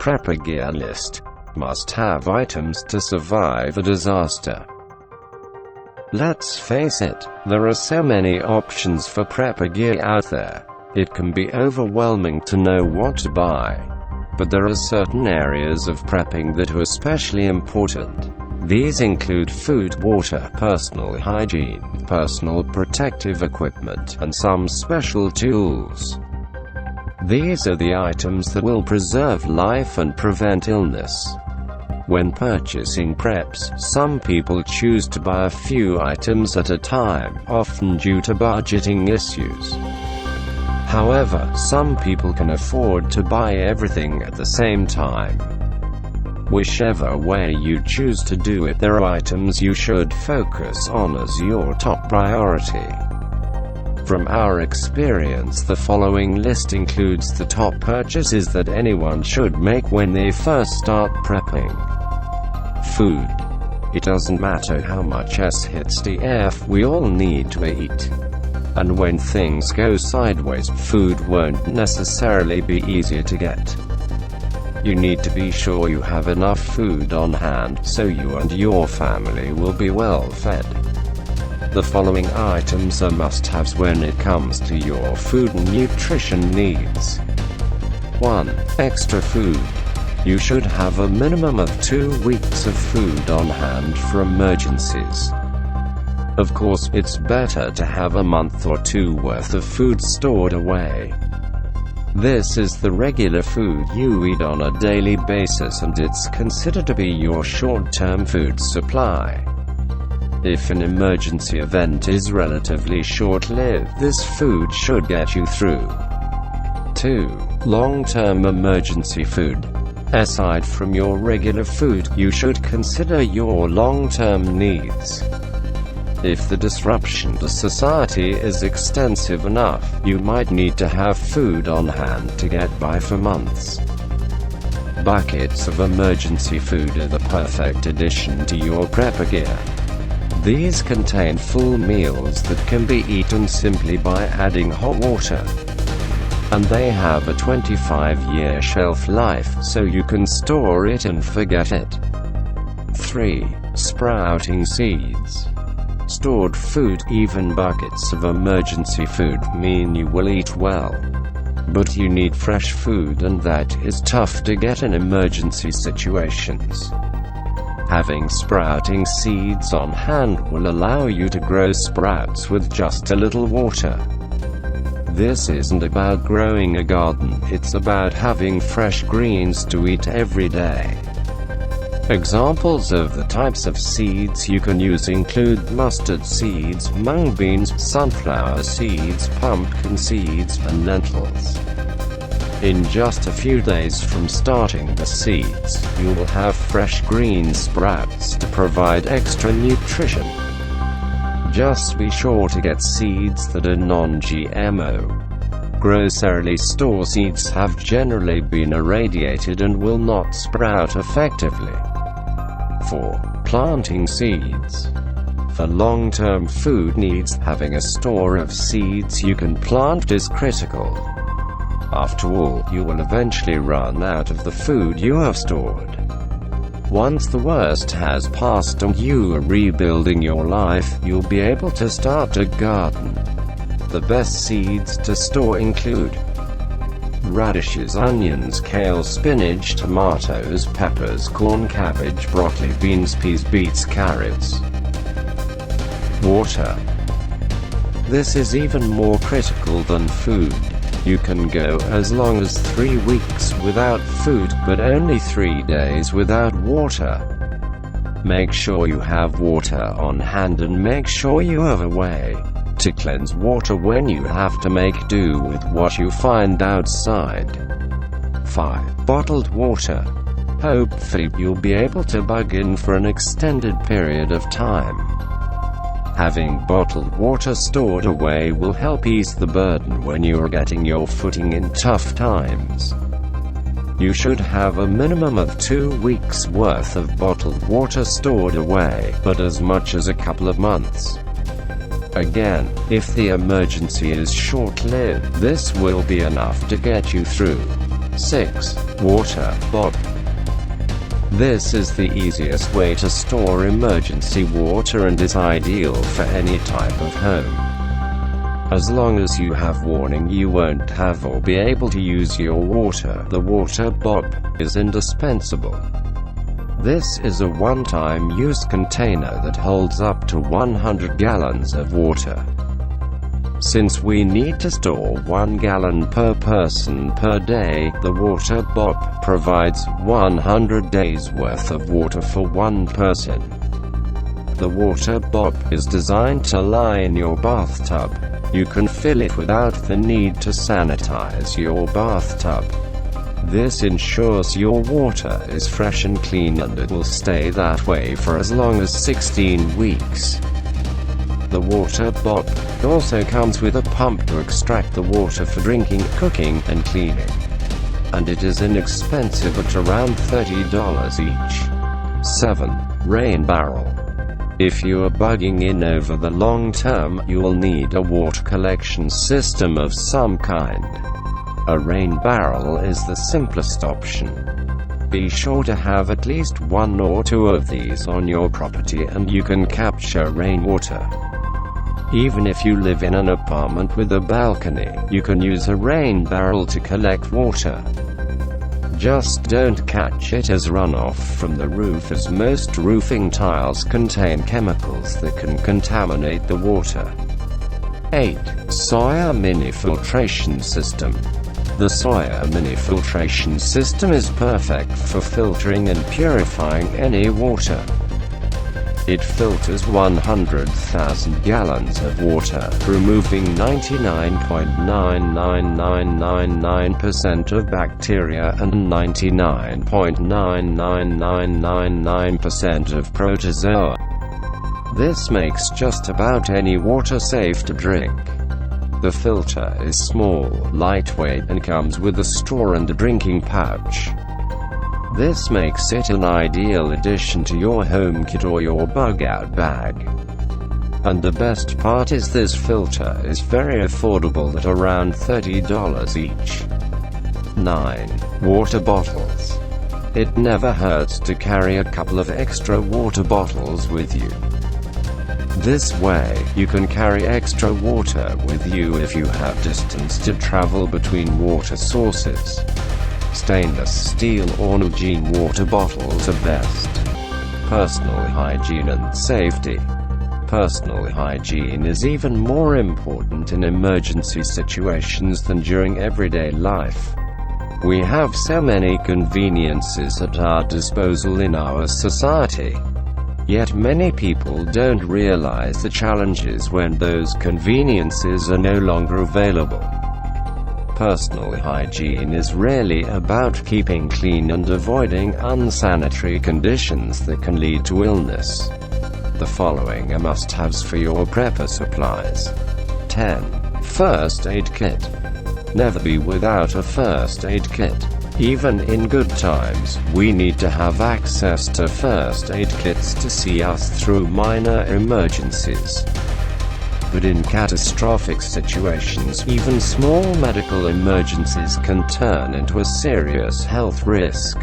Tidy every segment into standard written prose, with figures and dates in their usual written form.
prepper gear list. Must-have items to survive a disaster. Let's face it, there are so many options for prepper gear out there. It can be overwhelming to know what to buy. But there are certain areas of prepping that are especially important. These include food, water, personal hygiene, personal protective equipment, and some special tools. These are the items that will preserve life and prevent illness. When purchasing preps, some people choose to buy a few items at a time, often due to budgeting issues. However, some people can afford to buy everything at the same time. Whichever way you choose to do it, there are items you should focus on as your top priority. From our experience, the following list includes the top purchases that anyone should make when they first start prepping. Food. It doesn't matter how much SHTF we all need to eat. And when things go sideways, food won't necessarily be easier to get. You need to be sure you have enough food on hand, so you and your family will be well fed. The following items are must-haves when it comes to your food and nutrition needs. 1. Extra food. You should have a minimum of 2 weeks of food on hand for emergencies. Of course, it's better to have a month or two worth of food stored away. This is the regular food you eat on a daily basis, and it's considered to be your short-term food supply. If an emergency event is relatively short-lived, this food should get you through. 2. Long-term emergency food. Aside from your regular food, you should consider your long-term needs. If the disruption to society is extensive enough, you might need to have food on hand to get by for months. Buckets of emergency food are the perfect addition to your prepper gear. These contain full meals that can be eaten simply by adding hot water. And they have a 25-year shelf life, so you can store it and forget it. 3. Sprouting seeds. Stored food, even buckets of emergency food, mean you will eat well. But you need fresh food, and that is tough to get in emergency situations. Having sprouting seeds on hand will allow you to grow sprouts with just a little water. This isn't about growing a garden, it's about having fresh greens to eat every day. Examples of the types of seeds you can use include mustard seeds, mung beans, sunflower seeds, pumpkin seeds, and lentils. In just a few days from starting the seeds, you will have fresh green sprouts to provide extra nutrition. Just be sure to get seeds that are non-GMO. Grocery store seeds have generally been irradiated and will not sprout effectively. 4. Planting seeds. For long-term food needs, having a store of seeds you can plant is critical. After all, you will eventually run out of the food you have stored. Once the worst has passed and you are rebuilding your life, you'll be able to start a garden. The best seeds to store include radishes, onions, kale, spinach, tomatoes, peppers, corn, cabbage, broccoli, beans, peas, beets, carrots. Water. This is even more critical than food. You can go as long as 3 weeks without food, but only 3 days without water. Make sure you have water on hand, and make sure you have a way to cleanse water when you have to make do with what you find outside. 5. Bottled water. Hopefully, you'll be able to bug in for an extended period of time. Having bottled water stored away will help ease the burden when you're getting your footing in tough times. You should have a minimum of 2 weeks worth of bottled water stored away, but as much as a couple of months. Again, if the emergency is short-lived, this will be enough to get you through. 6. Water BOP. This is the easiest way to store emergency water and is ideal for any type of home. As long as you have warning you won't have or be able to use your water, the water BOP is indispensable. This is a one-time use container that holds up to 100 gallons of water. Since we need to store 1 gallon per person per day, the water BOP provides 100 days worth of water for one person. The water BOP is designed to lie in your bathtub. You can fill it without the need to sanitize your bathtub. This ensures your water is fresh and clean, and it will stay that way for as long as 16 weeks. The water BOP also comes with a pump to extract the water for drinking, cooking, and cleaning. And it is inexpensive at around $30 each. 7. Rain barrel. If you are bugging in over the long term, you will need a water collection system of some kind. A rain barrel is the simplest option. Be sure to have at least 1 or 2 of these on your property and you can capture rainwater. Even if you live in an apartment with a balcony, you can use a rain barrel to collect water. Just don't catch it as runoff from the roof, as most roofing tiles contain chemicals that can contaminate the water. 8. Sawyer Mini Filtration System. The Sawyer Mini Filtration System is perfect for filtering and purifying any water. It filters 100,000 gallons of water, removing 99.99999% of bacteria and 99.99999% of protozoa. This makes just about any water safe to drink. The filter is small, lightweight, and comes with a straw and a drinking pouch. This makes it an ideal addition to your home kit or your bug-out bag. And the best part is this filter is very affordable at around $30 each. 9. Water bottles. It never hurts to carry a couple of extra water bottles with you. This way, you can carry extra water with you if you have distance to travel between water sources. Stainless steel or Nugene water bottles are best. Personal hygiene and safety. Personal hygiene is even more important in emergency situations than during everyday life. We have so many conveniences at our disposal in our society. Yet many people don't realize the challenges when those conveniences are no longer available. Personal hygiene is really about keeping clean and avoiding unsanitary conditions that can lead to illness. The following are must-haves for your prepper supplies. 10. First aid kit. Never be without a first aid kit. Even in good times, we need to have access to first aid kits to see us through minor emergencies. But in catastrophic situations, even small medical emergencies can turn into a serious health risk.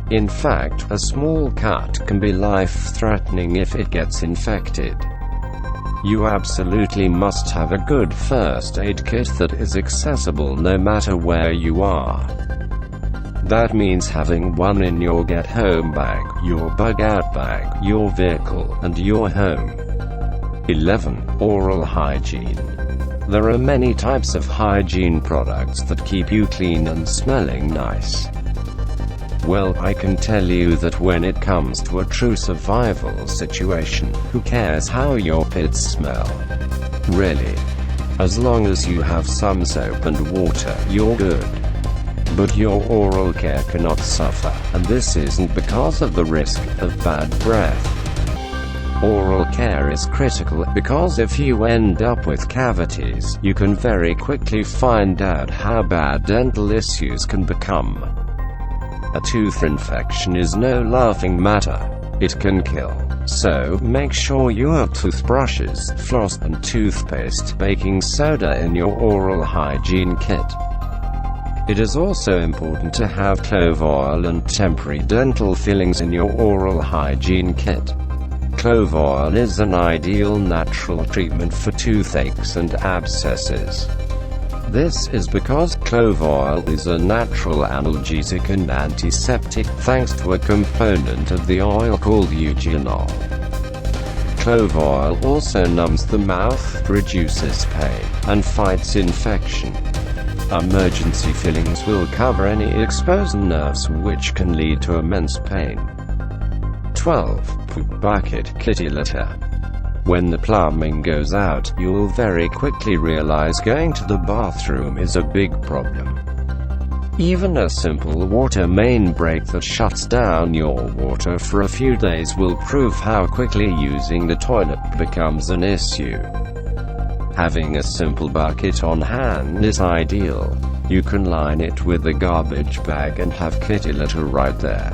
In fact, a small cut can be life-threatening if it gets infected. You absolutely must have a good first aid kit that is accessible no matter where you are. That means having one in your get-home bag, your bug-out bag, your vehicle, and your home. 11. Oral hygiene. There are many types of hygiene products that keep you clean and smelling nice. Well, I can tell you that when it comes to a true survival situation, who cares how your pits smell? Really. As long as you have some soap and water, you're good. But your oral care cannot suffer, and this isn't because of the risk of bad breath. Oral care is critical because if you end up with cavities, you can very quickly find out how bad dental issues can become. A tooth infection is no laughing matter. It can kill. So, make sure you have toothbrushes, floss, and toothpaste, baking soda in your oral hygiene kit. It is also important to have clove oil and temporary dental fillings in your oral hygiene kit. Clove oil is an ideal natural treatment for toothaches and abscesses. This is because clove oil is a natural analgesic and antiseptic thanks to a component of the oil called eugenol. Clove oil also numbs the mouth, reduces pain, and fights infection. Emergency fillings will cover any exposed nerves which can lead to immense pain. 12. Poop bucket kitty litter. When the plumbing goes out, you'll very quickly realize going to the bathroom is a big problem. Even a simple water main break that shuts down your water for a few days will prove how quickly using the toilet becomes an issue. Having a simple bucket on hand is ideal. You can line it with a garbage bag and have kitty litter right there.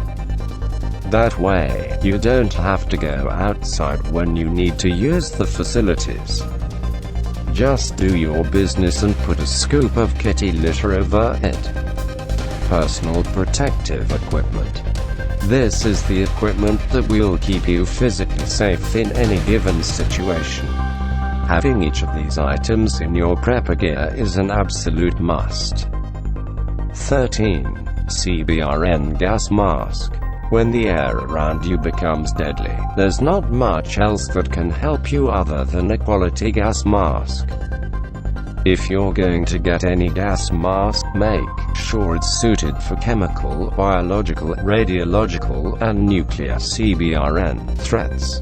That way, you don't have to go outside when you need to use the facilities. Just do your business and put a scoop of kitty litter over it. Personal protective equipment. This is the equipment that will keep you physically safe in any given situation. Having each of these items in your prepper gear is an absolute must. 13. CBRN gas mask. When the air around you becomes deadly, there's not much else that can help you other than a quality gas mask. If you're going to get any gas mask, make sure it's suited for chemical, biological, radiological, and nuclear CBRN threats.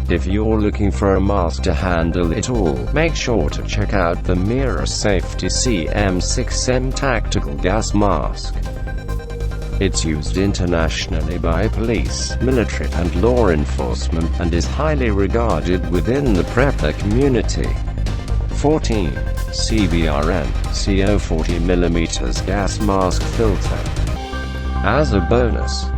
If you're looking for a mask to handle it all, make sure to check out the Mira Safety CM6M Tactical Gas Mask. It's used internationally by police, military, and law enforcement, and is highly regarded within the prepper community. 14. CBRN CO 40mm gas mask filter. As a bonus,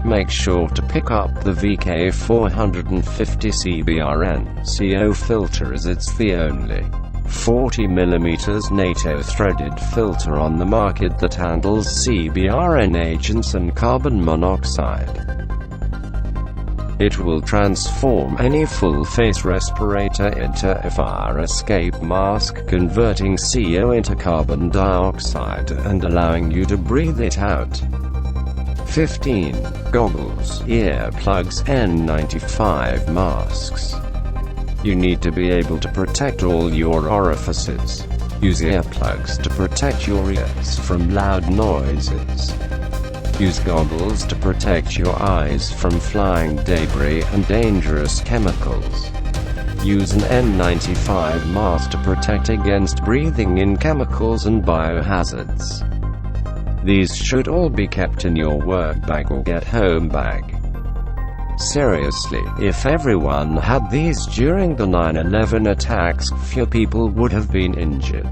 make sure to pick up the VK450 CBRN CO filter, as it's the only 40mm NATO threaded filter on the market that handles CBRN agents and carbon monoxide. It will transform any full-face respirator into a fire escape mask, converting CO into carbon dioxide and allowing you to breathe it out. 15. Goggles, earplugs, N95 masks. You need to be able to protect all your orifices. Use earplugs to protect your ears from loud noises. Use goggles to protect your eyes from flying debris and dangerous chemicals. Use an N95 mask to protect against breathing in chemicals and biohazards. These should all be kept in your work bag or get-home bag. Seriously, if everyone had these during the 9/11 attacks, few people would have been injured.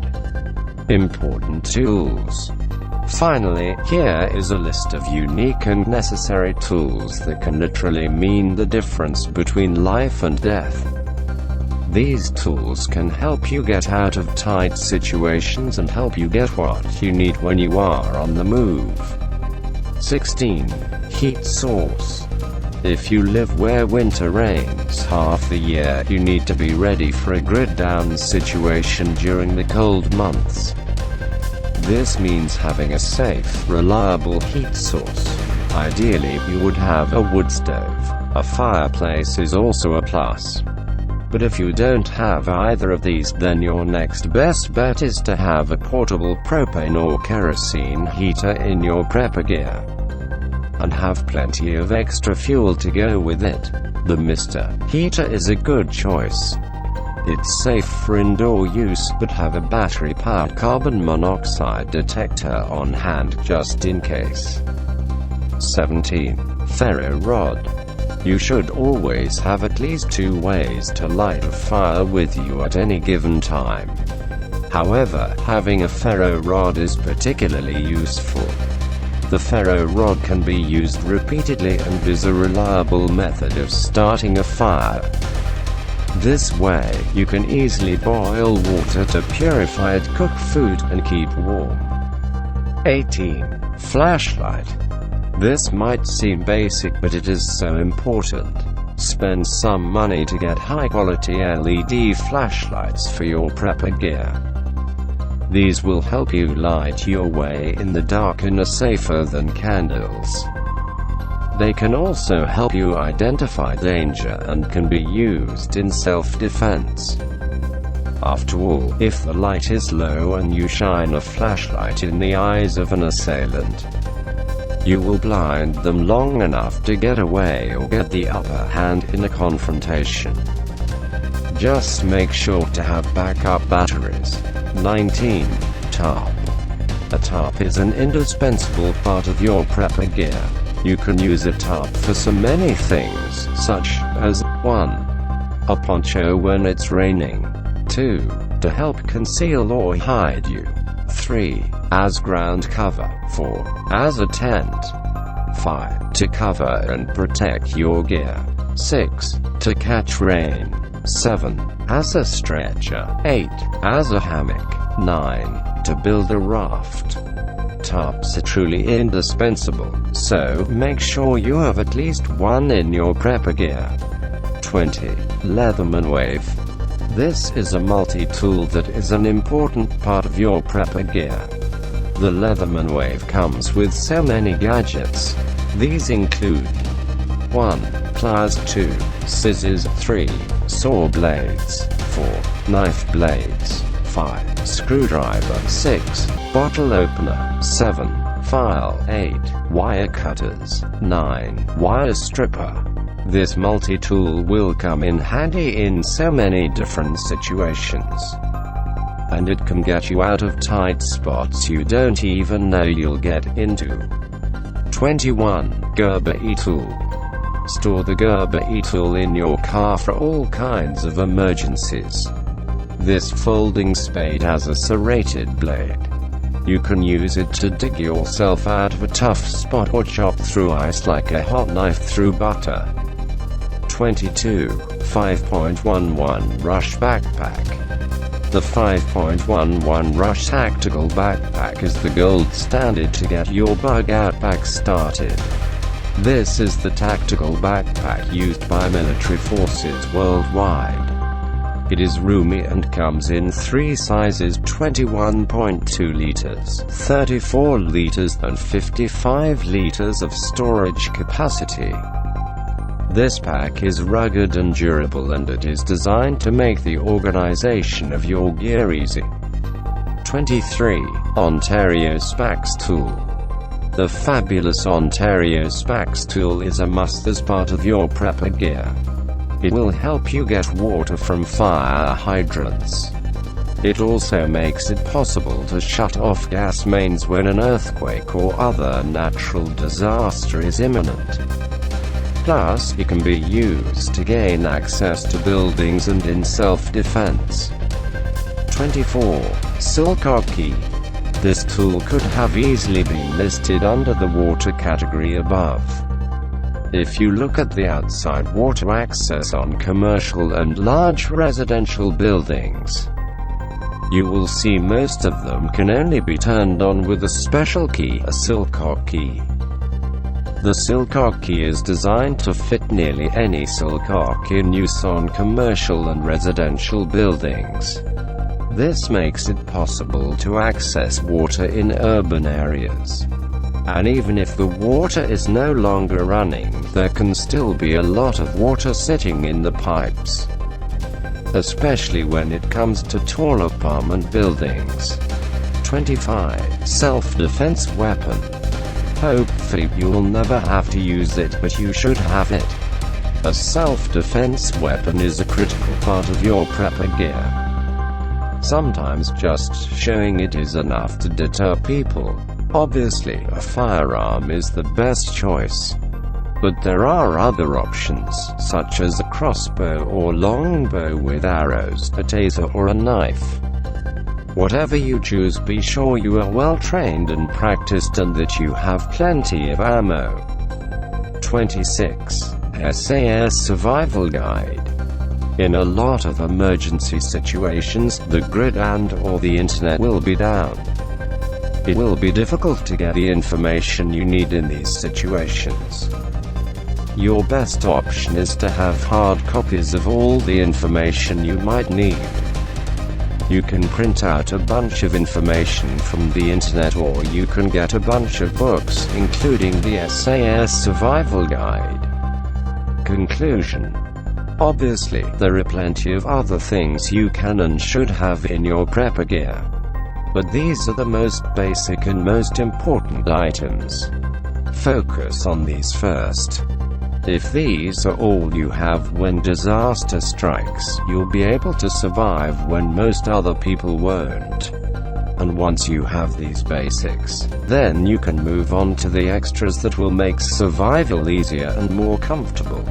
Important tools. Finally, here is a list of unique and necessary tools that can literally mean the difference between life and death. These tools can help you get out of tight situations and help you get what you need when you are on the move. 16. Heat source. If you live where winter reigns half the year, you need to be ready for a grid-down situation during the cold months. This means having a safe, reliable heat source. Ideally, you would have a wood stove. A fireplace is also a plus. But if you don't have either of these, then your next best bet is to have a portable propane or kerosene heater in your prepper gear. And have plenty of extra fuel to go with it. The Mr. Heater is a good choice. It's safe for indoor use, but have a battery-powered carbon monoxide detector on hand just in case. 17. Ferro rod. You should always have at least 2 ways to light a fire with you at any given time. However, having a ferro rod is particularly useful. The ferro rod can be used repeatedly and is a reliable method of starting a fire. This way, you can easily boil water to purify it, cook food, and keep warm. 18. Flashlight. This might seem basic, but it is so important. Spend some money to get high-quality LED flashlights for your prepper gear. These will help you light your way in the dark and are safer than candles. They can also help you identify danger and can be used in self-defense. After all, if the light is low and you shine a flashlight in the eyes of an assailant, you will blind them long enough to get away or get the upper hand in a confrontation. Just make sure to have backup batteries. 19. Tarp. A tarp is an indispensable part of your prepper gear. You can use a tarp for so many things, such as 1. A poncho when it's raining. 2. To help conceal or hide you. 3. As ground cover. 4. As a tent. 5. To cover and protect your gear. 6. To catch rain. 7. As a stretcher. 8. As a hammock. 9. To build a raft. Tarps are truly indispensable, so make sure you have at least one in your prepper gear. 20. Leatherman Wave. This is a multi-tool that is an important part of your prepper gear. The Leatherman Wave comes with so many gadgets. These include 1. Pliers. 2. Scissors. 3. Saw blades. 4. Knife blades. 5. Screwdriver. 6. Bottle opener. 7. File. 8. Wire cutters. 9. Wire stripper. This multi-tool will come in handy in so many different situations. And it can get you out of tight spots you don't even know you'll get into. 21. Gerber e-tool. Store the Gerber e-tool in your car for all kinds of emergencies. This folding spade has a serrated blade. You can use it to dig yourself out of a tough spot or chop through ice like a hot knife through butter. 22. 5.11 Rush Backpack. The 5.11 Rush Tactical Backpack is the gold standard to get your bug-out pack started. This is the tactical backpack used by military forces worldwide. It is roomy and comes in 3 sizes: 21.2 liters, 34 liters, and 55 liters of storage capacity. This pack is rugged and durable, and it is designed to make the organization of your gear easy. 23. Ontario Spax Tool. The fabulous Ontario Spax Tool is a must as part of your prepper gear. It will help you get water from fire hydrants. It also makes it possible to shut off gas mains when an earthquake or other natural disaster is imminent. Plus, it can be used to gain access to buildings and in self-defense. 24. Silcock Key. This tool could have easily been listed under the water category above. If you look at the outside water access on commercial and large residential buildings, you will see most of them can only be turned on with a special key, a Silcock key. The Silcock key is designed to fit nearly any Silcock in use on commercial and residential buildings. This makes it possible to access water in urban areas. And even if the water is no longer running, there can still be a lot of water sitting in the pipes. Especially when it comes to tall apartment buildings. 25. Self-defense weapon. Hopefully you'll never have to use it, but you should have it. A self-defense weapon is a critical part of your prepper gear. Sometimes just showing it is enough to deter people. Obviously, a firearm is the best choice. But there are other options, such as a crossbow or longbow with arrows, a taser or a knife. Whatever you choose, be sure you are well trained and practiced and that you have plenty of ammo. 26. SAS Survival Guide. In a lot of emergency situations, the grid and/or the internet will be down. It will be difficult to get the information you need in these situations. Your best option is to have hard copies of all the information you might need. You can print out a bunch of information from the internet, or you can get a bunch of books, including the SAS Survival Guide. Conclusion. Obviously, there are plenty of other things you can and should have in your prepper gear. But these are the most basic and most important items. Focus on these first. If these are all you have when disaster strikes, you'll be able to survive when most other people won't. And once you have these basics, then you can move on to the extras that will make survival easier and more comfortable.